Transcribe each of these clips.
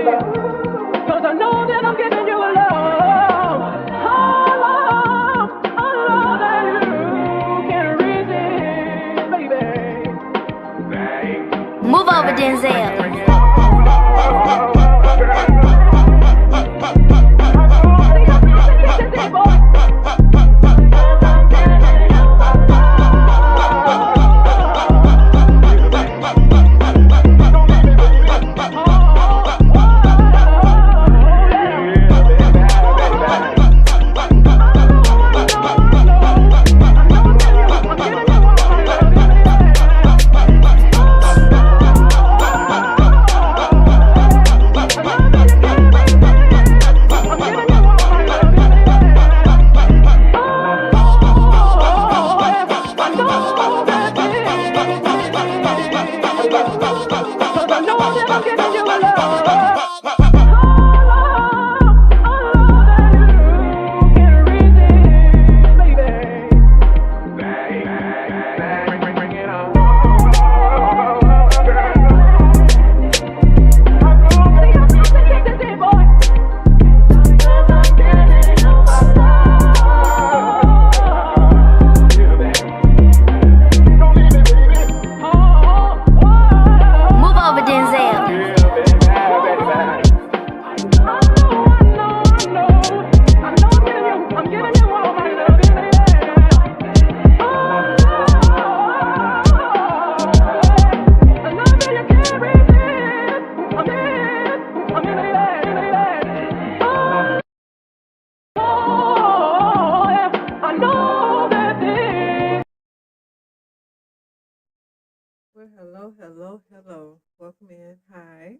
'Cause I know that I'm giving you a love. A love that you can resist, baby. Move over, Denzel. Hello. Welcome in. Hi.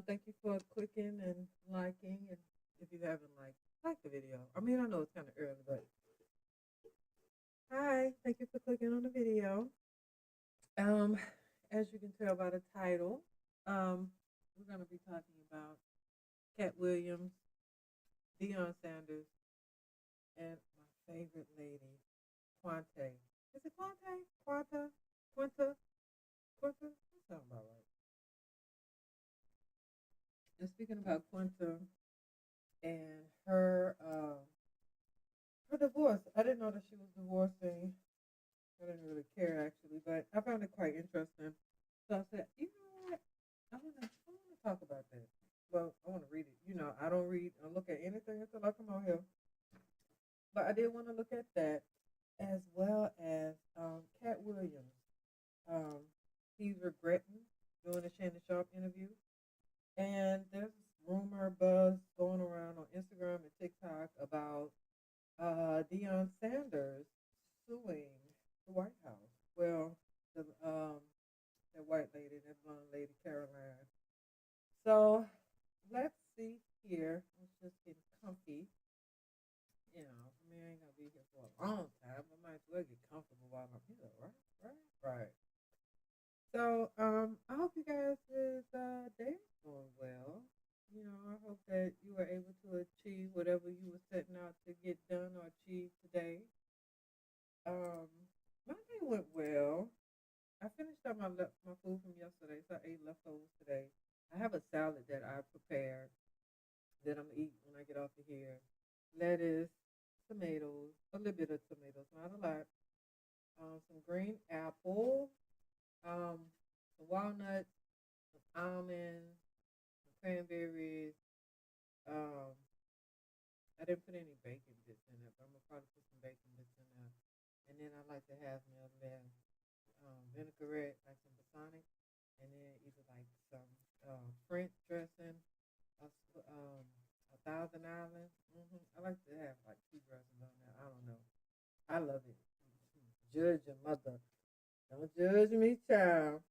Thank you for clicking and liking. And if you haven't like the video. I mean, I know it's kind of early, but hi. Thank you for clicking on the video. As you can tell by the title, we're going to be talking about Katt Williams, Deion Sanders, and my favorite lady, Quinte. Is it Quinte? Quinta? Quinta? Quinta? That sounds about right. And speaking about Quinta and her divorce, I didn't know that she was divorcing. I didn't really care actually, but I found it quite interesting. So I said, you know what? I want to talk about that. Well, I want to read it. You know, I don't read or look at anything until I come on here. But I did want to look at that as well as Katt Williams. He's regretting doing the Shannon Sharpe interview. And there's rumor buzz going around on Instagram and TikTok about Deion Sanders suing the White House. Well, that white lady, that blonde lady, Karoline. So let's see here. Let's just get comfy. You know, I mean, I ain't gonna be here for a long time. I might as well get comfortable while I'm here, right. So, I hope you guys' day is going well. You know, I hope that you were able to achieve whatever you were setting out to get done or achieve today. My day went well. I finished up my food from yesterday, so I ate leftovers today. I have a salad that I prepared that I'm gonna eat when I get off of here. Lettuce, tomatoes, a little bit of tomatoes, not a lot. Some green apple, some walnuts, some almonds, some cranberries. I didn't put any bacon bits in it, but I'm gonna probably put some bacon bits in there. And then I like to have me a little vinaigrette, like some balsamic, and then either like some French dressing, a Thousand Island. I like to have like two dressings on there. I don't know. I love it. Judge your mother. Don't judge me, child.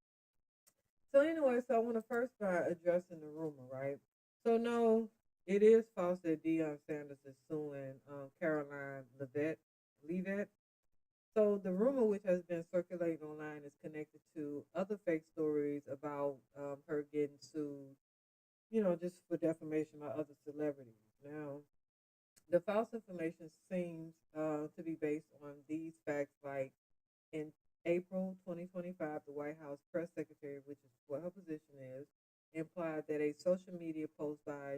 So anyway, so I want to first start addressing the rumor, right? So no, it is false that Deion Sanders is suing Caroline Leavitt. So the rumor, which has been circulating online, is connected to other fake stories about her getting sued, you know, just for defamation by other celebrities. Now, the false information seems to be based on these facts, like in April 2025, the White House press secretary, which is what her position is, implied that a social media post by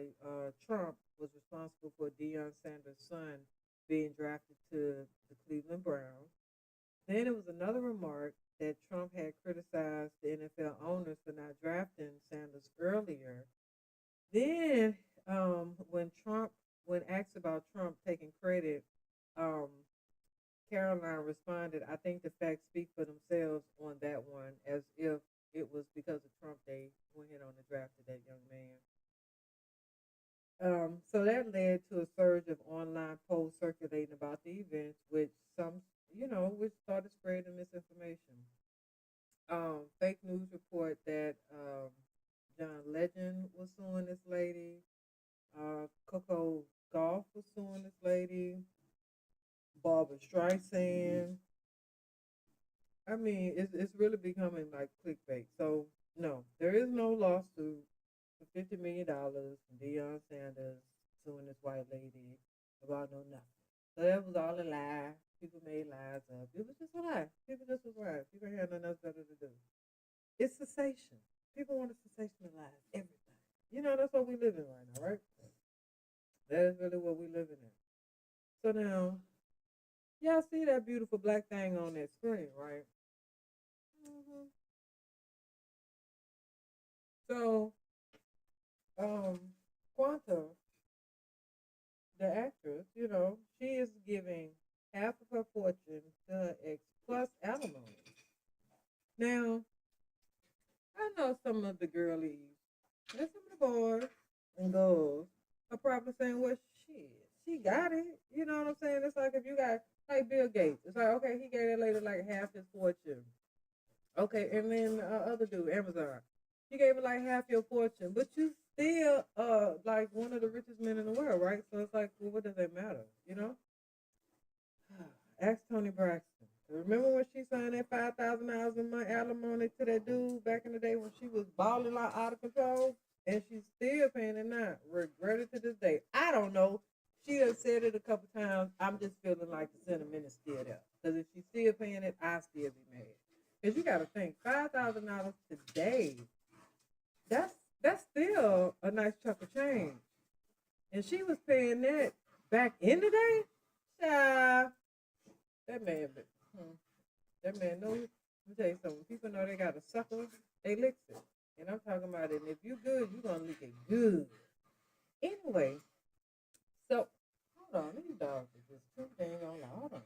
Trump was responsible for Deion Sanders' son being drafted to the Cleveland Browns. Then it was another remark that Trump had criticized the NFL owners for not drafting Sanders earlier. Then, when asked about Trump taking credit, um, Caroline responded, "I think the facts speak for themselves on that one, as if it was because of Trump they went ahead on the draft of that young man." So that led to a surge of online posts circulating about the events, which which started spreading misinformation. Fake news report that John Legend was suing this lady. Coco Golf was suing this lady. Barbara Streisand. I mean, it's really becoming like clickbait. So no, there is no lawsuit for $50 million from Deion Sanders suing this white lady about no nothing. So that was all a lie. People made lies up. It was just a lie. People just was lying. People had nothing else better to do. It's cessation. People want to sensationalize everything. That's what we live in right now, right? That is really what we living in. So now, y'all see that beautiful black thing on that screen, right? hmm So, um, Quanta, the actress, she is giving half of her fortune to her ex plus alimony. Now, I know some of the girlies and some of the boys and girls are probably saying, well, shit, she got it. You know what I'm saying? It's like if you got, like Bill Gates, it's like, okay, he gave that lady like half his fortune. Okay, and then other dude, Amazon, he gave her like half your fortune, but you still like one of the richest men in the world, right? So it's like, well, what does that matter? Ask Tony Braxton. Remember when she signed that $5,000 a month alimony to that dude back in the day when she was balling like out of control, and she's still paying it now. Regret it to this day. I don't know. She has said it a couple times. I'm just feeling like the sentiment is still there. Because if she's still paying it, I still be mad. Because you got to think $5,000 today. That's still a nice chunk of change, and she was paying that back in the day. Child, that man, hmm, that man know. Let me tell you something. People know they got a sucker, they licks it, and I'm talking about it. And if you good, you gonna lick it good. Anyway, so hold on, these dogs are just too dang on loud. Hold on.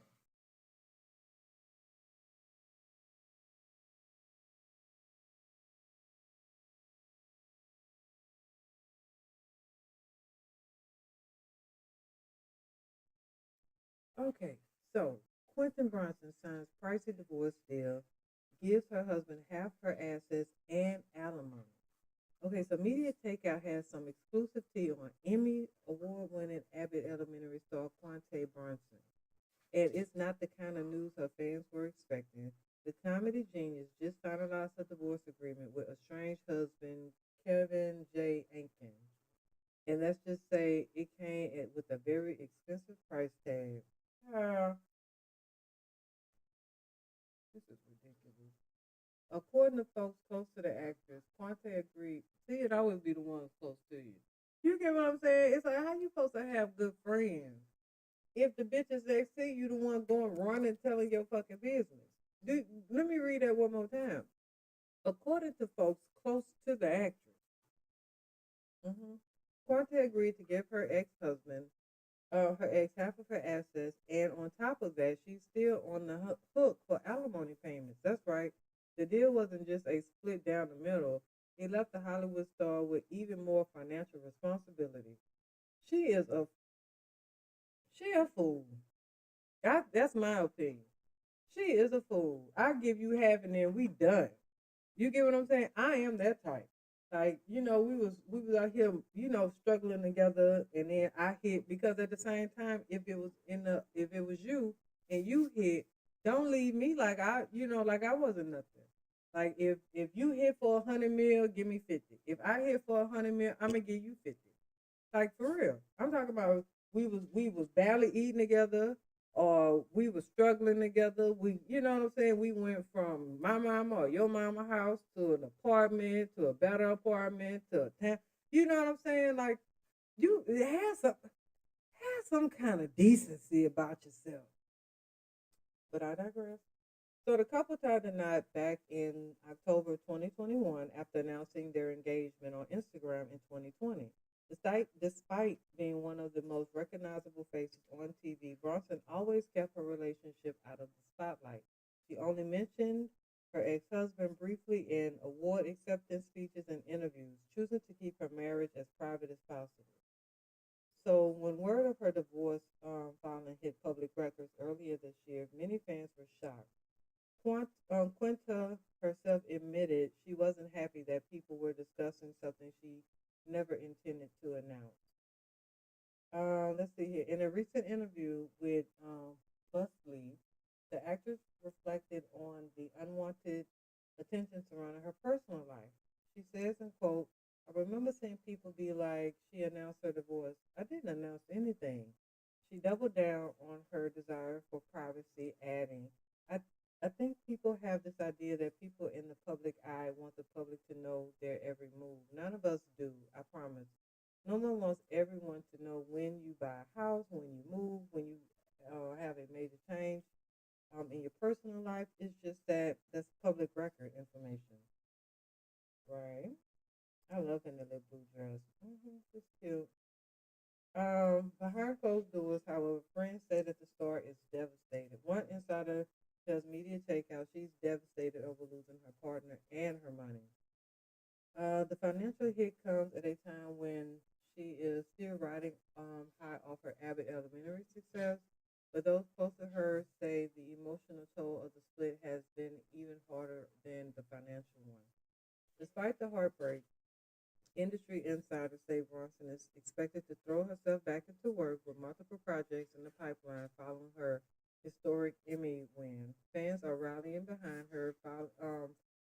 Okay, so Quentin Brunson signs pricey divorce deal, gives her husband half her assets and alimony. Okay, so Media Takeout has some exclusive tea on Emmy award-winning Abbott Elementary star Quante Brunson. And it's not the kind of news her fans were expecting. The comedy genius just finalized her divorce agreement with estranged husband Kevin J. Ankin. And let's just say it came with a very expensive price tag. Ah, this is ridiculous. According to folks close to the actress, Quante agreed. See, it always be the ones close to you. You get what I'm saying? It's like, how you supposed to have good friends if the bitches that see you the one going running telling your fucking business? Let me read that one more time. According to folks close to the actress, hmm Quante agreed to give her ex half of her assets, and on top of that, she's still on the hook for alimony payments. That's right. The deal wasn't just a split down the middle. It left the Hollywood star with even more financial responsibility. She is a fool. That's my opinion. She is a fool. I give you half and then we done. You get what I'm saying? I am that type. Like, we was out here, struggling together, and then I hit because at the same time, if it was you and you hit, don't leave me like like I wasn't nothing. Like if you hit for 100 mil, give me 50. If I hit for 100 mil, I'm gonna give you 50. Like for real. I'm talking about we was barely eating together or we was struggling together. You know what I'm saying? We went from my mama or your mama house to an apartment, to a better apartment, to a town. You know what I'm saying? Like you have some kind of decency about yourself. But I digress. So the couple tied the knot back in October 2021 after announcing their engagement on Instagram in 2020. Despite being one of the most recognizable faces on TV, Bronson always kept her relationship out of the spotlight. She only mentioned her ex-husband briefly in award acceptance speeches and interviews, choosing to keep her marriage as private as possible. So when word of her divorce filing hit public records earlier this year, many fans were shocked. Quinta herself admitted she wasn't happy that people were discussing something she never intended to announce. Let's see here. In a recent interview with Buzzfeed, the actress reflected on the unwanted attention surrounding her personal life. She says, in quote, I remember seeing people be like, she announced her divorce. I didn't announce anything. She doubled down on her desire for privacy, adding, I, I think people have this idea that people in the public eye want the public to know their every move. None of us do, I promise. No one wants everyone to know when you buy a house, when you move, when you have a major change in your personal life. It's just that that's public record information, right? I love in the little blue dress. It's cute. Behind closed doors, however, friends say that the star is devastated. One insider tells Media Takeout she's devastated over losing her partner and her money. The financial hit comes at a time when she is still riding high off her Abbott Elementary success, but those close to her say the emotional toll of the split has been even harder than the financial one. Despite the heartbreak, industry insiders say Bronson is expected to throw herself back into work with multiple projects in the pipeline following her historic Emmy win. Fans are rallying behind her,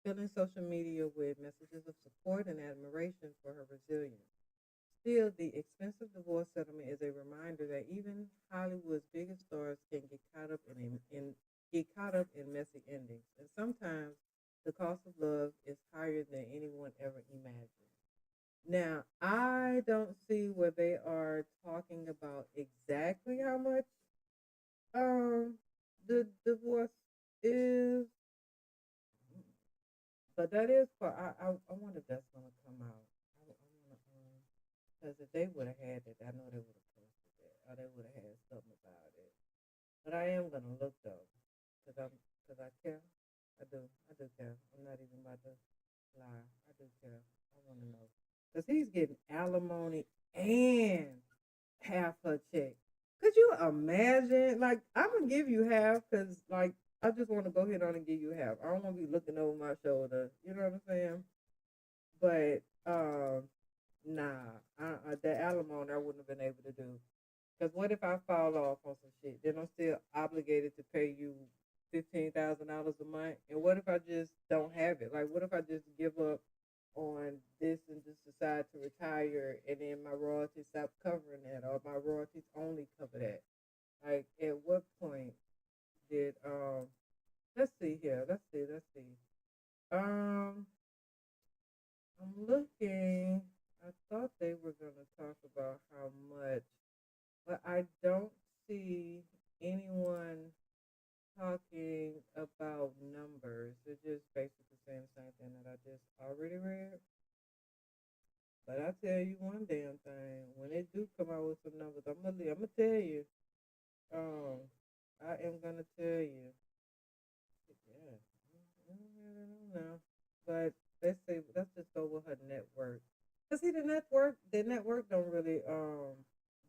filling social media with messages of support and admiration for her resilience. Still, the expensive divorce settlement is a reminder that even Hollywood's biggest stars can get caught up in messy endings, and sometimes the cost of love is higher than anyone ever imagined. Now, I don't see where they are talking about exactly how much the divorce is, but that is for I wonder if that's gonna come out. I wanna because if they would have had it, I know they would have posted it or they would have had something about it. But I am gonna look though, because I care. I do care. I'm not even about to lie. I do care. I want to know because he's getting alimony and half her check. Could you imagine? Like, I'm gonna give you half because, like, I just want to go ahead on and give you half. I don't want to be looking over my shoulder. You know what I'm saying? But nah, the alimony I wouldn't have been able to do. Because what if I fall off on some shit? Then I'm still obligated to pay you $15,000 a month. And what if I just don't have it? Like, what if I just give up on this and just decide to retire and then my royalties stop covering that or my royalties only cover that? Like, at what point did let's see here. Let's see. Um I'm looking. I thought they were gonna talk about how much, but I don't see anyone talking about numbers. They're just basically saying the same thing that I just already read. But I tell you one damn thing, when they do come out with some numbers, I'm gonna tell you. Um, I am gonna tell you. Yeah, I don't know. But let's just go with her network. Cause see, the network don't really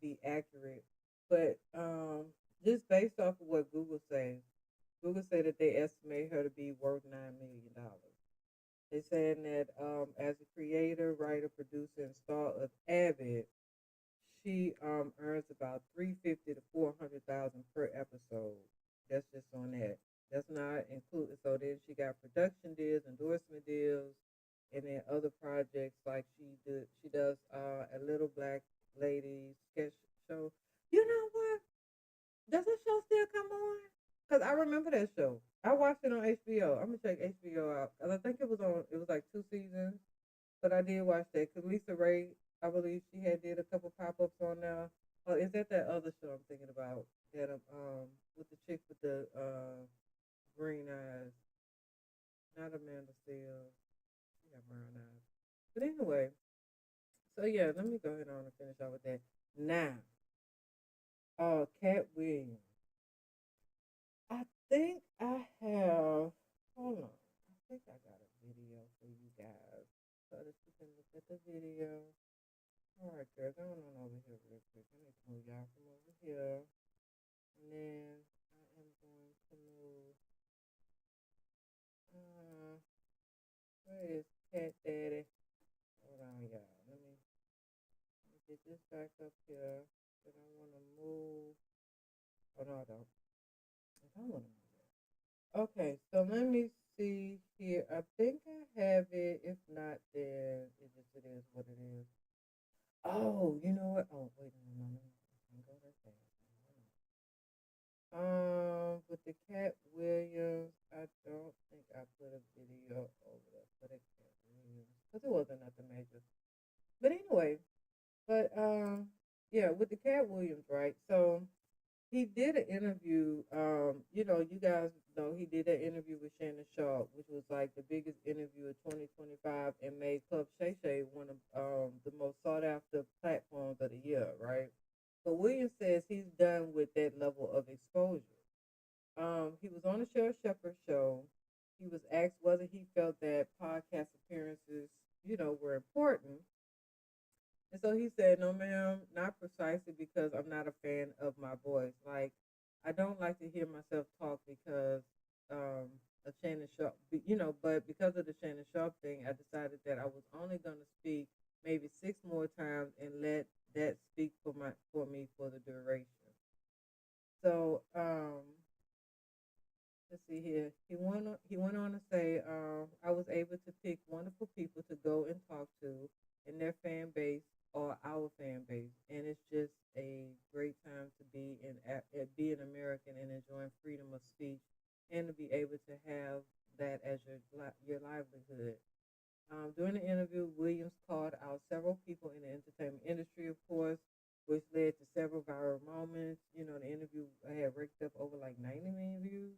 be accurate. But just based off of what Google say that they estimate her to be worth $9 million. They saying that as a creator, writer, producer, and star of Avid, she earns about 350 to 400,000 per episode. That's just on that. That's not included. So then she got production deals, endorsement deals, and then other projects like she does a Little Black Lady sketch show. You know what? Does that show still come on? Cause I remember that show. I watched it on HBO. I'm gonna check HBO out. 'Cause I think it was on. It was like 2 seasons. but I did watch that because Lisa Ray, I believe she had did a couple pop ups on there. Oh, is that other show I'm thinking about? That with the chick with the green eyes, not Amanda Seales. She got brown eyes. But anyway, so yeah, let me go ahead on and finish off with that. Now, Katt Williams. I think I have. Hold on. I think I got a video for you guys so that you can look at the video. All right, girls, going on over here real quick. I need to move y'all from over here, and then I am going to move. Where is Cat Daddy? Hold on, y'all. Let me get this back up here. But I want to move. Oh no, I don't. I don't want to move that. Okay, so let me see here. I think I have it. If not, then it is what it is. Oh, you know what? Oh, wait, no. I can't go that fast. With the Katt Williams, I don't think I put a video over there for the Katt Williams because it wasn't nothing major. But anyway, yeah, with the Katt Williams, right? So he did an interview. You guys know he did an interview with Shannon Sharpe, which was like the biggest interview of 2025 and made Club Shay Shay one of the most sought after platforms of the year, right? But Williams says he's done with that level of exposure. He was on the Cheryl Shepherd show. He was asked whether he felt that podcast appearances, were important. And so he said, no, ma'am, not precisely because I'm not a fan of my voice. Like, I don't like to hear myself talk because of Shannon Sharpe, but because of the Shannon Sharpe thing, I decided that I was only going to speak maybe 6 more times and let that speak for me for the duration. So, let's see here. He went on to say, I was able to pick wonderful people to go and talk to in their fan base or our fan base, and it's just a great time to be an American and enjoying freedom of speech, and to be able to have that as your livelihood. During the interview, Williams called out several people in the entertainment industry, of course, which led to several viral moments. The interview had raked up over like 90 million views.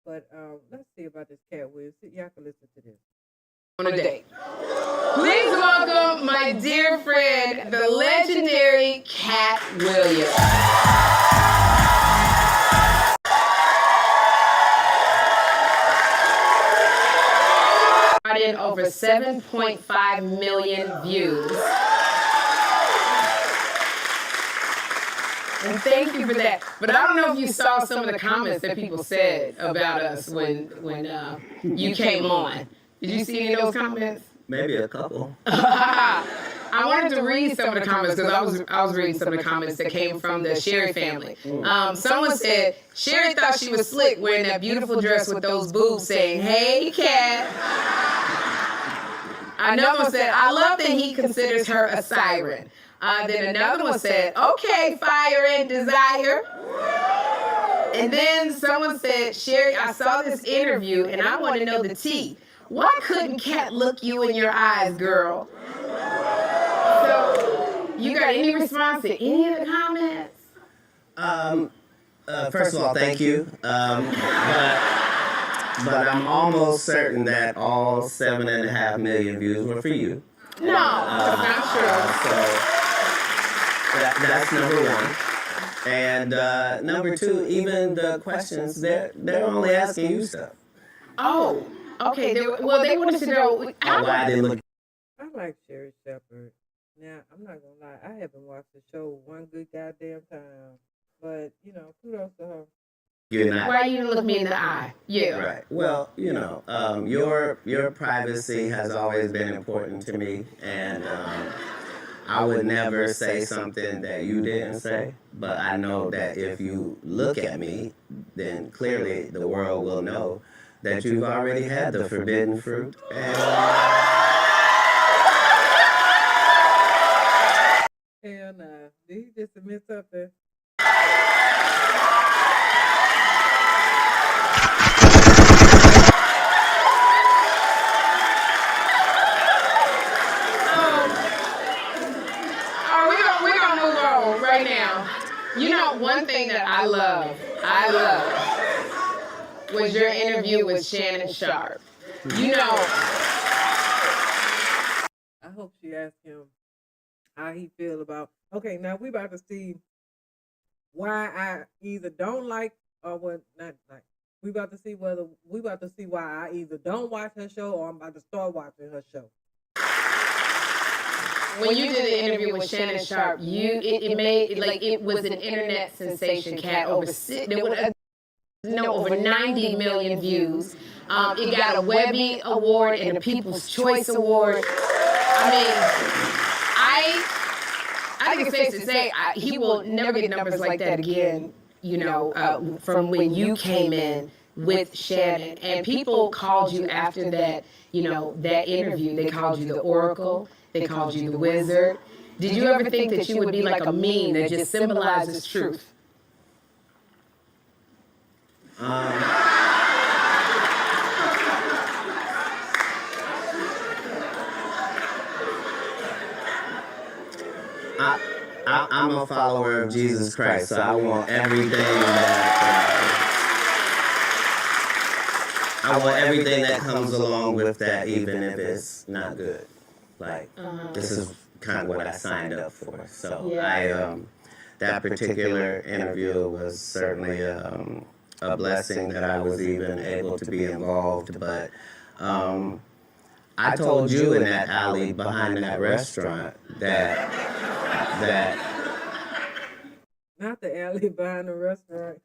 But let's see about this Katt Williams. Y'all can listen to this. On a date. Please welcome my dear friend, the legendary Katt Williams. In over 7.5 million views. And thank you for that. But I don't know if you saw some of the comments that people said about us when you came on. Did you see any of those comments? Maybe a couple. I wanted to read some of the comments because I was reading some of the comments that came from the Sherry family. Someone said, Sherry thought she was slick wearing that beautiful dress with those boobs saying, hey, Katt. Another one said, I love that he considers her a siren. Then another one said, okay, fire and desire. And then someone said, Sherry, I saw this interview and I want to know the tea. Why couldn't Katt look you in your eyes, girl? So, you got any response to any of the comments? First of all, thank you. But I'm almost certain that all 7.5 million views were for you. No, that's not true. So that's number one. And number two, even the questions, they're only asking you stuff. Oh, okay. They wanted to know why I didn't look. I like Sherry Shepherd. Now, I'm not going to lie. I haven't watched the show one good goddamn time. But, kudos to her. You're not. Why you didn't look me in the eye? Yeah. Right. Well, your privacy has always been important to me, and I would never say something that you didn't say. But I know that if you look at me, then clearly the world will know that you've already had the forbidden fruit. Hell nah. Did he just admit something? You know, one thing that I love was your interview with Shannon Sharpe. You know, I hope she asked him how he feel about. Okay, now we about to see why I either don't like or what not like. We about to see why I either don't watch her show or I'm about to start watching her show. when you did the interview with Shannon Sharpe, it made like it was an internet sensation. Cat over 90 million views. It got a Webby Award and a People's Choice Award. I mean, I think it's safe to say he will never get numbers like that again. You know, from when you came in with Shannon, and people called you after that. You know, that interview. They called you the Oracle. They called you the Wizard. Did you ever think that you would be like a meme that just symbolizes truth? I'm a follower of Jesus Christ, so I want everything that comes along with that, even if it's not good. Like, this is kind of what I signed up for. So that particular interview was certainly a blessing that I was even able to be involved. But I told you in that alley behind that restaurant that Not the alley behind the restaurant.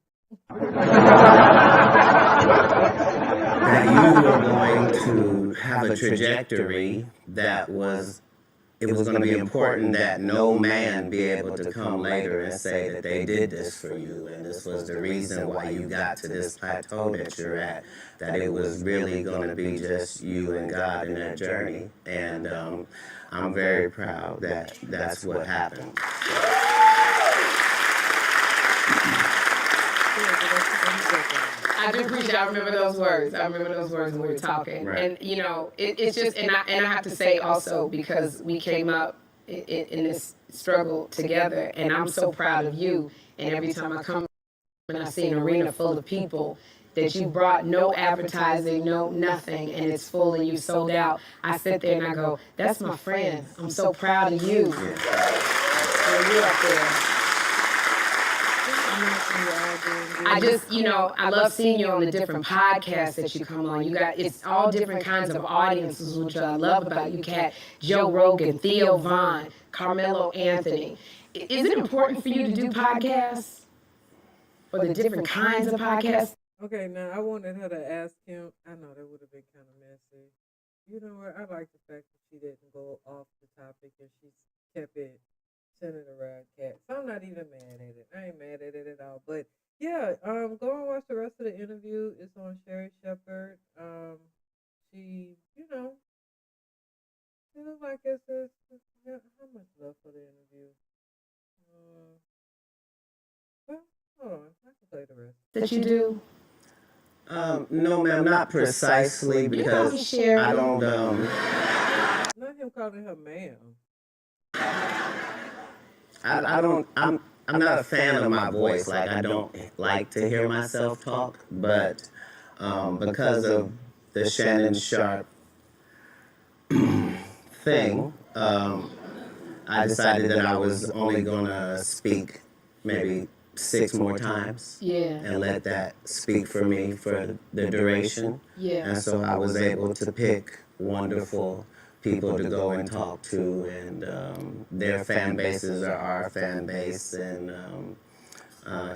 that you were going to have a trajectory that was going to be important, that no man be able to come later and say that they did this for you and this was the reason why you got to this plateau that you're at, that it was really going to be just you and God in that journey. And I'm very proud that that's what happened. I do appreciate. I remember those words. I remember those words when we were talking. Right. And you know, it's just, and I have to say also, because we came up in this struggle together, and I'm so proud of you. And every time I come and I see an arena full of people, that you brought no advertising, no nothing, and it's full and you sold out. I sit there and I go, that's my friend. I'm so proud of you. When you're up there. I just, you know, I love seeing you on the different podcasts that you come on. It's all different kinds of audiences, which I love about you, Kat. Joe Rogan, Theo Vaughn, Carmelo Anthony. Is it important for you to do podcasts? Or the different kinds of podcasts? Okay, now I wanted her to ask him. I know that would have been kind of messy. You know what? I like the fact that she didn't go off the topic and she kept it centered around Kat. So I'm not even mad at it. I ain't mad at it at all. But yeah, go and watch the rest of the interview. It's on Sherry Shepherd. She, you know, it looks like it's how much love for the interview? Well, hold on, I can play the rest. That you do? No, ma'am, not precisely, because I don't. Not him calling her ma'am. I don't. I'm not a fan of my voice. Like, I don't like to hear myself talk, but because of the Shannon Sharpe thing, I decided that I was only gonna speak maybe 6 more times, and let that speak for me for the duration. And so I was able to pick wonderful people to go and talk to, and their fan bases are our fan base, and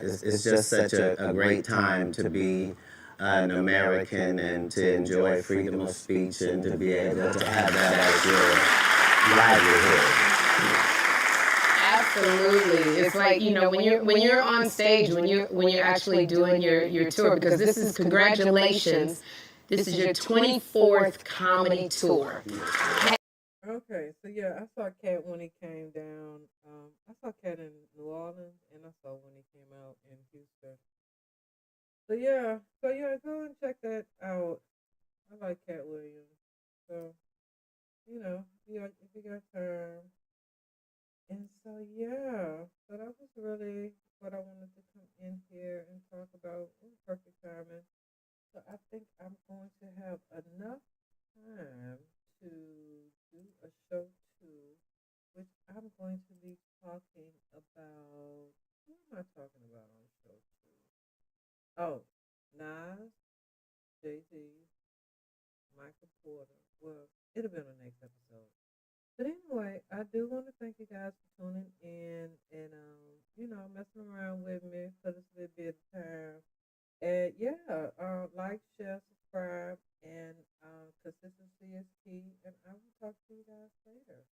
it's just such a great time to be an American and to enjoy freedom of speech and to be able to have that as your livelihood. Absolutely. It's like, you know, when you're on stage, when you're actually doing your tour, because this is, congratulations, this is your 24th comedy tour. Okay, so yeah, I saw Kat when he came down. I saw Kat in New Orleans, and I saw when he came out in Houston. So yeah, go and check that out. I like Katt Williams. So, you know, if you got time. And so, yeah, so that was really what I wanted to come in here and talk about. Perfect timing. So I think I'm going to have enough time to do a show two, which I'm going to be talking about. Who am I talking about on show two? Oh, Nas, Jay-Z, Michael Porter. Well, it'll be on the next episode. But anyway, I do want to thank you guys for tuning in and messing around with me for this little bit of time. And yeah, like, share, subscribe, and consistency is key. And I will talk to you guys later.